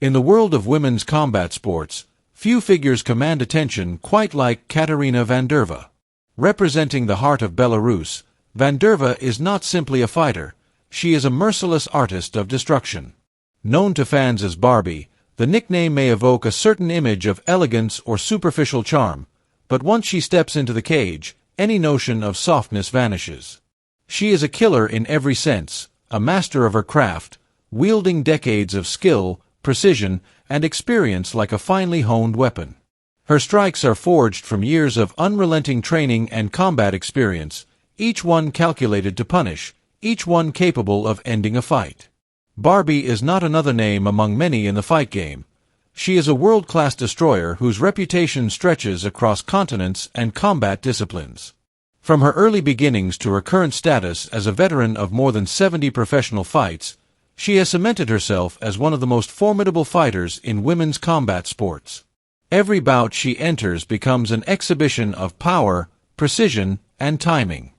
In the world of women's combat sports, few figures command attention quite like Ekaterina Vandaryeva. Representing the heart of Belarus, Vandaryeva is not simply a fighter, she is a merciless artist of destruction. Known to fans as Barbie, the nickname may evoke a certain image of elegance or superficial charm, but once she steps into the cage, any notion of softness vanishes. She is a killer in every sense, a master of her craft, wielding decades of skill, precision, and experience like a finely honed weapon. Her strikes are forged from years of unrelenting training and combat experience, each one calculated to punish, each one capable of ending a fight. Barbie is not another name among many in the fight game. She is a world-class destroyer whose reputation stretches across continents and combat disciplines. From her early beginnings to her current status as a veteran of more than 70 professional fights, she has cemented herself as one of the most formidable fighters in women's combat sports. Every bout she enters becomes an exhibition of power, precision, and timing.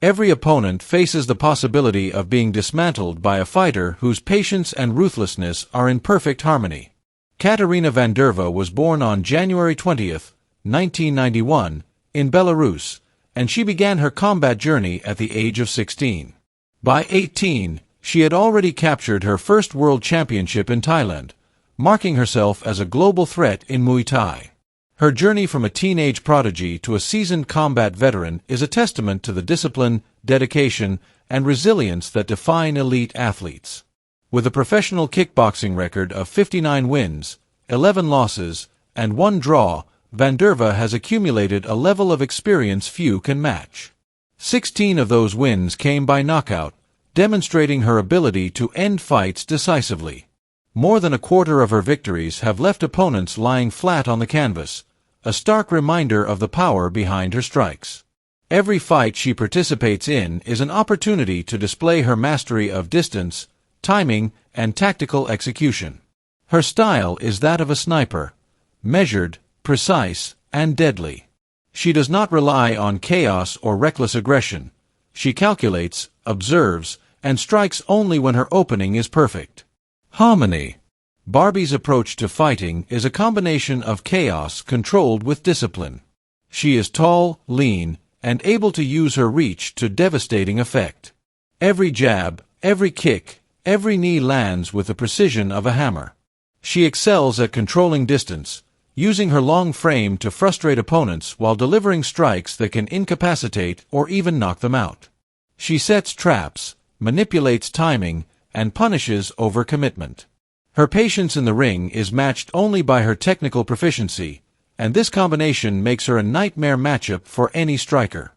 Every opponent faces the possibility of being dismantled by a fighter whose patience and ruthlessness are in perfect harmony. Ekaterina Vandaryeva was born on January 20, 1991, in Belarus, and she began her combat journey at the age of 16. By 18, she had already captured her first world championship in Thailand, marking herself as a global threat in Muay Thai. Her journey from a teenage prodigy to a seasoned combat veteran is a testament to the discipline, dedication, and resilience that define elite athletes. With a professional kickboxing record of 59 wins, 11 losses, and 1 draw, Vandaryeva has accumulated a level of experience few can match. 16 of those wins came by knockout, demonstrating her ability to end fights decisively. More than a quarter of her victories have left opponents lying flat on the canvas, a stark reminder of the power behind her strikes. Every fight she participates in is an opportunity to display her mastery of distance, timing, and tactical execution. Her style is that of a sniper, measured, precise, and deadly. She does not rely on chaos or reckless aggression. She calculates, observes, and strikes only when her opening is perfect. Harmony. Barbie's approach to fighting is a combination of chaos controlled with discipline. She is tall, lean, and able to use her reach to devastating effect. Every jab, every kick, every knee lands with the precision of a hammer. She excels at controlling distance, using her long frame to frustrate opponents while delivering strikes that can incapacitate or even knock them out. She sets traps, manipulates timing, and punishes overcommitment. Her patience in the ring is matched only by her technical proficiency, and this combination makes her a nightmare matchup for any striker.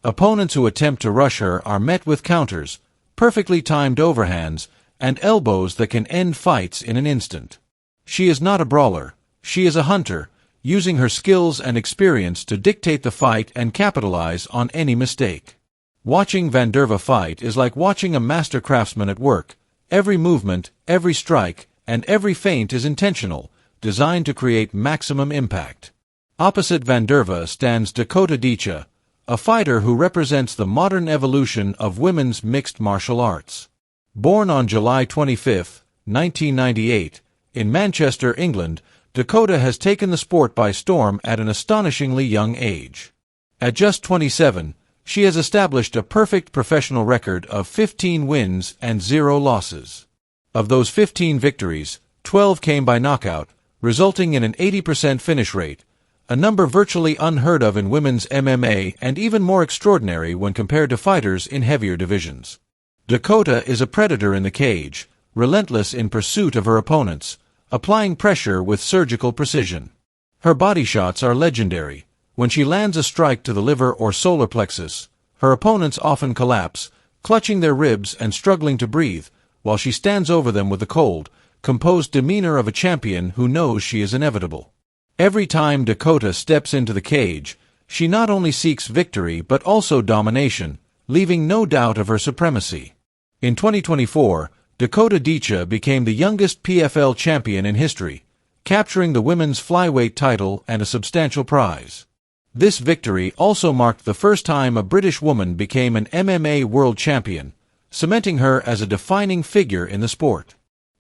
Opponents who attempt to rush her are met with counters, perfectly timed overhands, and elbows that can end fights in an instant. She is not a brawler, she is a hunter, using her skills and experience to dictate the fight and capitalize on any mistake. Watching Vandaryeva fight is like watching a master craftsman at work. Every movement, every strike, and every feint is intentional, designed to create maximum impact. Opposite Vandaryeva stands Dakota, a fighter who represents the modern evolution of women's mixed martial arts. Born on July 25, 1998, in Manchester, England, Dakota has taken the sport by storm at an astonishingly young age. At just 27, she has established a perfect professional record of 15 wins and 0 losses. Of those 15 victories, 12 came by knockout, resulting in an 80% finish rate, a number virtually unheard of in women's MMA and even more extraordinary when compared to fighters in heavier divisions. Dakota is a predator in the cage, relentless in pursuit of her opponents, applying pressure with surgical precision. Her body shots are legendary. When she lands a strike to the liver or solar plexus, her opponents often collapse, clutching their ribs and struggling to breathe, while she stands over them with the cold, composed demeanor of a champion who knows she is inevitable. Every time Dakota steps into the cage, she not only seeks victory but also domination, leaving no doubt of her supremacy. In 2024, Dakota became the youngest PFL champion in history, capturing the women's flyweight title and a substantial prize. This victory also marked the first time a British woman became an MMA world champion, cementing her as a defining figure in the sport.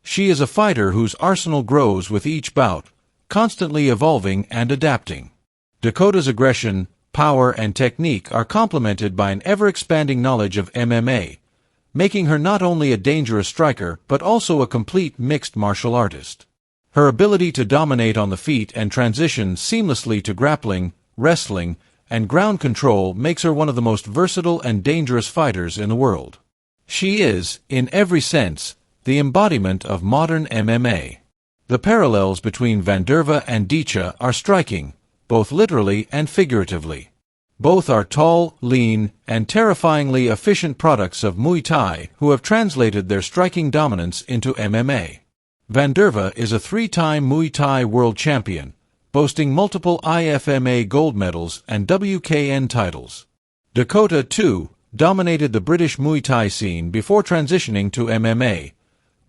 She is a fighter whose arsenal grows with each bout, constantly evolving and adapting. Dakota's aggression, power, and technique are complemented by an ever-expanding knowledge of MMA, making her not only a dangerous striker but also a complete mixed martial artist. Her ability to dominate on the feet and transition seamlessly to grappling, wrestling, and ground control makes her one of the most versatile and dangerous fighters in the world. She is, in every sense, the embodiment of modern MMA. The parallels between Vandaryeva and Ditcheva are striking, both literally and figuratively. Both are tall, lean, and terrifyingly efficient products of Muay Thai who have translated their striking dominance into MMA. Vandaryeva is a three-time Muay Thai world champion, boasting multiple IFMA gold medals and WKN titles. Dakota, too, dominated the British Muay Thai scene before transitioning to MMA,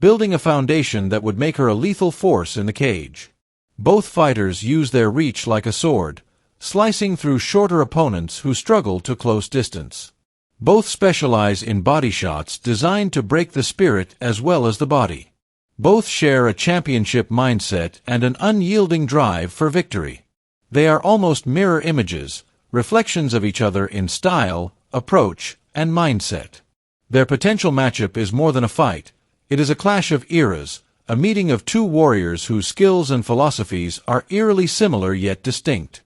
building a foundation that would make her a lethal force in the cage. Both fighters use their reach like a sword, slicing through shorter opponents who struggle to close distance. Both specialize in body shots designed to break the spirit as well as the body. Both share a championship mindset and an unyielding drive for victory. They are almost mirror images, reflections of each other in style, approach, and mindset. Their potential matchup is more than a fight. It is a clash of eras, a meeting of two warriors whose skills and philosophies are eerily similar yet distinct.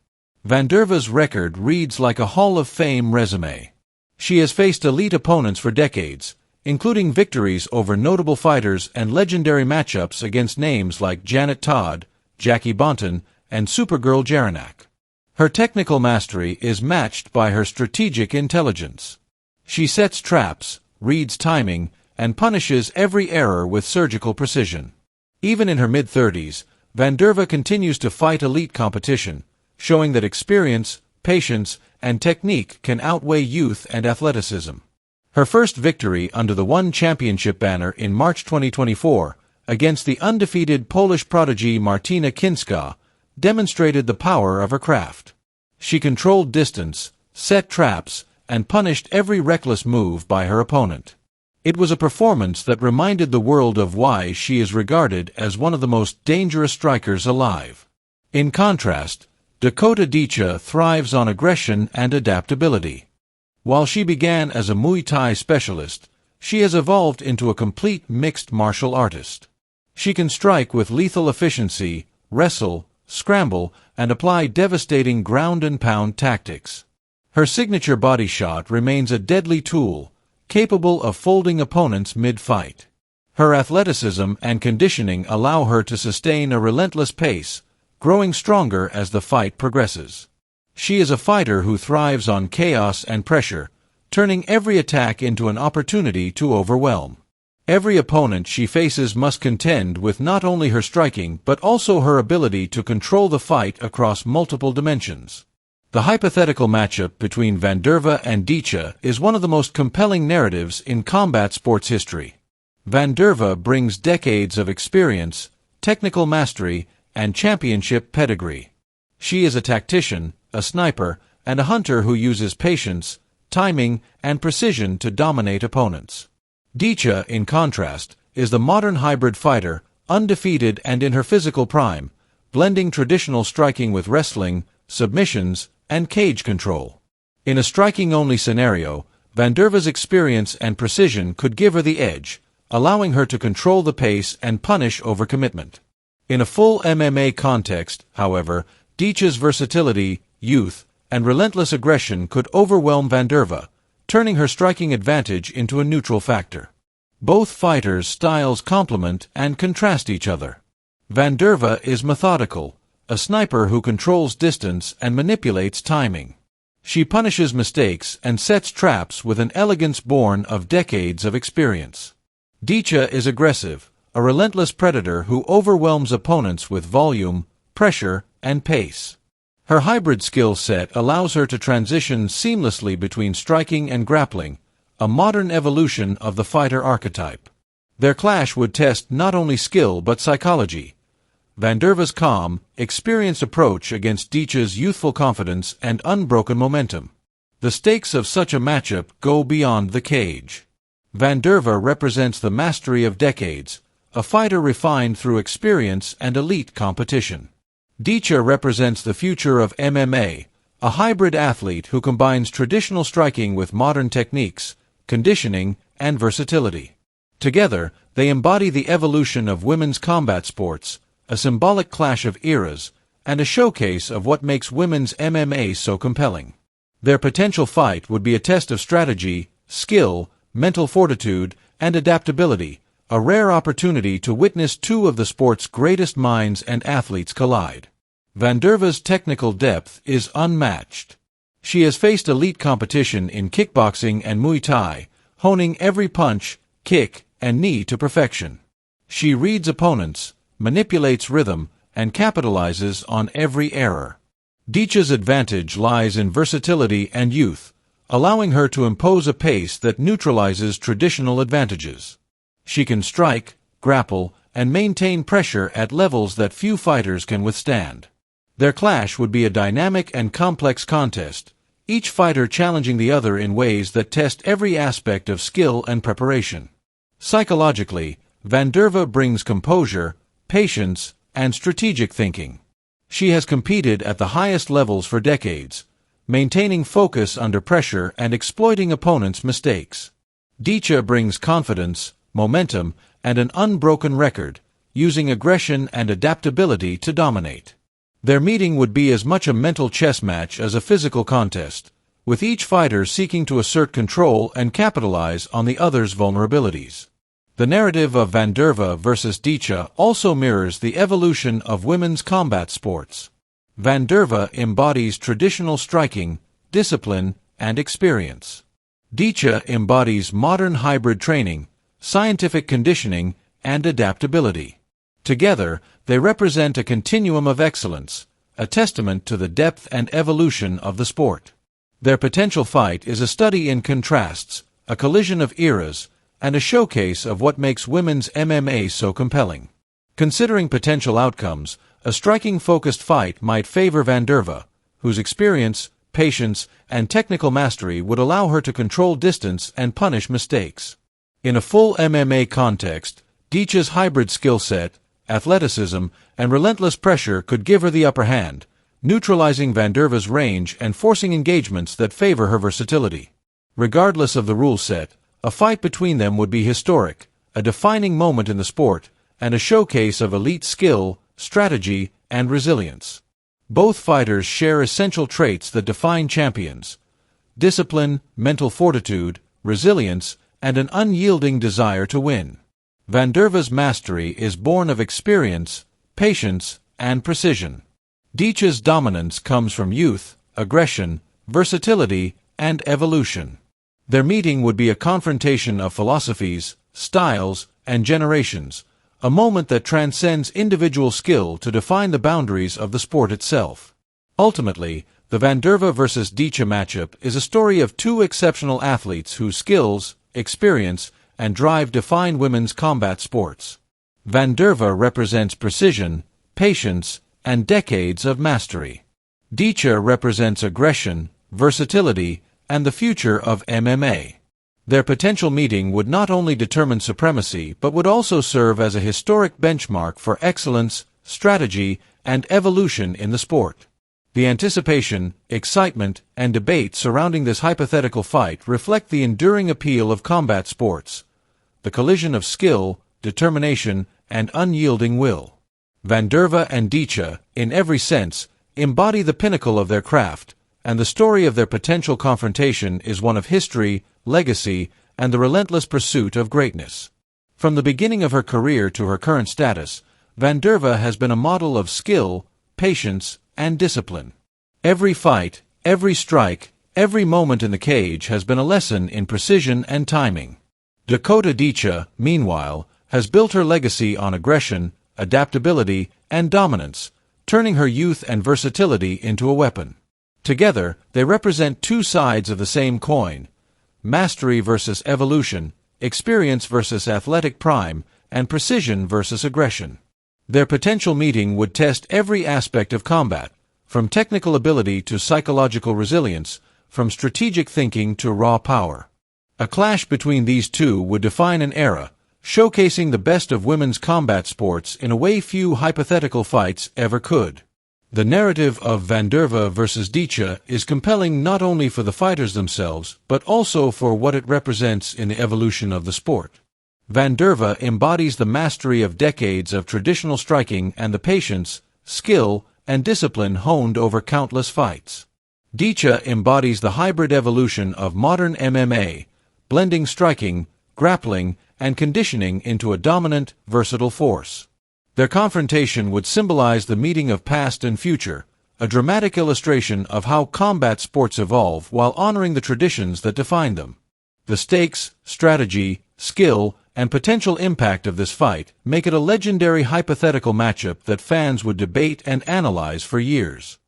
Vandariva's record reads like a Hall of Fame resume. She has faced elite opponents for decades, including victories over notable fighters and legendary matchups against names like Janet Todd, Jackie Bonton, and Supergirl Jaranak. Her technical mastery is matched by her strategic intelligence. She sets traps, reads timing, and punishes every error with surgical precision. Even in her mid-30s, Vandaryeva continues to fight elite competition, showing that experience, patience, and technique can outweigh youth and athleticism. Her first victory under the One Championship banner in March 2024, against the undefeated Polish prodigy Martina Kinska, demonstrated the power of her craft. She controlled distance, set traps, and punished every reckless move by her opponent. It was a performance that reminded the world of why she is regarded as one of the most dangerous strikers alive. In contrast, Dakota Ditcheva thrives on aggression and adaptability. While she began as a Muay Thai specialist, she has evolved into a complete mixed martial artist. She can strike with lethal efficiency, wrestle, scramble, and apply devastating ground-and-pound tactics. Her signature body shot remains a deadly tool, capable of folding opponents mid-fight. Her athleticism and conditioning allow her to sustain a relentless pace, growing stronger as the fight progresses. She is a fighter who thrives on chaos and pressure, turning every attack into an opportunity to overwhelm. Every opponent she faces must contend with not only her striking but also her ability to control the fight across multiple dimensions. The hypothetical matchup between Vandaryeva and Ditcheva is one of the most compelling narratives in combat sports history. Vandaryeva brings decades of experience, technical mastery, and championship pedigree. She is a tactician, a sniper, and a hunter who uses patience, timing, and precision to dominate opponents. Ditcheva, in contrast, is the modern hybrid fighter, undefeated and in her physical prime, blending traditional striking with wrestling, submissions, and cage control. In a striking-only scenario, Vandaryva's experience and precision could give her the edge, allowing her to control the pace and punish overcommitment. In a full MMA context, however, Ditcheva's versatility, youth, and relentless aggression could overwhelm Vandaryeva, turning her striking advantage into a neutral factor. Both fighters' styles complement and contrast each other. Vandaryeva is methodical, a sniper who controls distance and manipulates timing. She punishes mistakes and sets traps with an elegance born of decades of experience. Ditcheva is aggressive, a relentless predator who overwhelms opponents with volume, pressure, and pace. Her hybrid skill set allows her to transition seamlessly between striking and grappling, a modern evolution of the fighter archetype. Their clash would test not only skill but psychology. Vandaryva's calm, experienced approach against Ditcheva's youthful confidence and unbroken momentum. The stakes of such a matchup go beyond the cage. Vandaryeva represents the mastery of decades, a fighter refined through experience and elite competition. Ditcheva represents the future of MMA, a hybrid athlete who combines traditional striking with modern techniques, conditioning, and versatility. Together, they embody the evolution of women's combat sports, a symbolic clash of eras, and a showcase of what makes women's MMA so compelling. Their potential fight would be a test of strategy, skill, mental fortitude, and adaptability, a rare opportunity to witness two of the sport's greatest minds and athletes collide. Vanderyeva's technical depth is unmatched. She has faced elite competition in kickboxing and Muay Thai, honing every punch, kick, and knee to perfection. She reads opponents, manipulates rhythm, and capitalizes on every error. Ditcheva's advantage lies in versatility and youth, allowing her to impose a pace that neutralizes traditional advantages. She can strike, grapple, and maintain pressure at levels that few fighters can withstand. Their clash would be a dynamic and complex contest, each fighter challenging the other in ways that test every aspect of skill and preparation. Psychologically, Vandaryeva brings composure, patience, and strategic thinking. She has competed at the highest levels for decades, maintaining focus under pressure and exploiting opponents' mistakes. Ditcheva brings confidence, momentum, and an unbroken record, using aggression and adaptability to dominate. Their meeting would be as much a mental chess match as a physical contest, with each fighter seeking to assert control and capitalize on the other's vulnerabilities. The narrative of Vandaryeva versus Ditcheva also mirrors the evolution of women's combat sports. Vandaryeva embodies traditional striking, discipline, and experience. Ditcheva embodies modern hybrid training, scientific conditioning, and adaptability. Together, they represent a continuum of excellence, a testament to the depth and evolution of the sport. Their potential fight is a study in contrasts, a collision of eras, and a showcase of what makes women's MMA so compelling. Considering potential outcomes, a striking-focused fight might favor Vandaryeva, whose experience, patience, and technical mastery would allow her to control distance and punish mistakes. In a full MMA context, Ditcheva's hybrid skill set, athleticism, and relentless pressure could give her the upper hand, neutralizing Vandaryeva's range and forcing engagements that favor her versatility. Regardless of the rule set, a fight between them would be historic, a defining moment in the sport, and a showcase of elite skill, strategy, and resilience. Both fighters share essential traits that define champions: discipline, mental fortitude, resilience, and an unyielding desire to win. Vandaryeva's mastery is born of experience, patience, and precision. Ditcheva's dominance comes from youth, aggression, versatility, and evolution. Their meeting would be a confrontation of philosophies, styles, and generations, a moment that transcends individual skill to define the boundaries of the sport itself. Ultimately, the Vandaryeva versus Ditcheva matchup is a story of two exceptional athletes whose skills, experience, and drive define women's combat sports. Vandaryeva represents precision, patience, and decades of mastery. Ditcheva represents aggression, versatility, and the future of MMA. Their potential meeting would not only determine supremacy but would also serve as a historic benchmark for excellence, strategy, and evolution in the sport. The anticipation, excitement, and debate surrounding this hypothetical fight reflect the enduring appeal of combat sports, the collision of skill, determination, and unyielding will. Vandaryeva and Ditcheva, in every sense, embody the pinnacle of their craft, and the story of their potential confrontation is one of history, legacy, and the relentless pursuit of greatness. From the beginning of her career to her current status, Vandaryeva has been a model of skill, patience, and discipline. Every fight, every strike, every moment in the cage has been a lesson in precision and timing. Dakota Ditcheva, meanwhile, has built her legacy on aggression, adaptability, and dominance, turning her youth and versatility into a weapon. Together, they represent two sides of the same coin: mastery versus evolution, experience versus athletic prime, and precision versus aggression. Their potential meeting would test every aspect of combat, from technical ability to psychological resilience, from strategic thinking to raw power. A clash between these two would define an era, showcasing the best of women's combat sports in a way few hypothetical fights ever could. The narrative of Vandaryeva versus Ditcheva is compelling not only for the fighters themselves, but also for what it represents in the evolution of the sport. Vandaryeva embodies the mastery of decades of traditional striking and the patience, skill, and discipline honed over countless fights. Ditcheva embodies the hybrid evolution of modern MMA, blending striking, grappling, and conditioning into a dominant, versatile force. Their confrontation would symbolize the meeting of past and future, a dramatic illustration of how combat sports evolve while honoring the traditions that define them. The stakes, strategy, skill, and potential impact of this fight make it a legendary hypothetical matchup that fans would debate and analyze for years.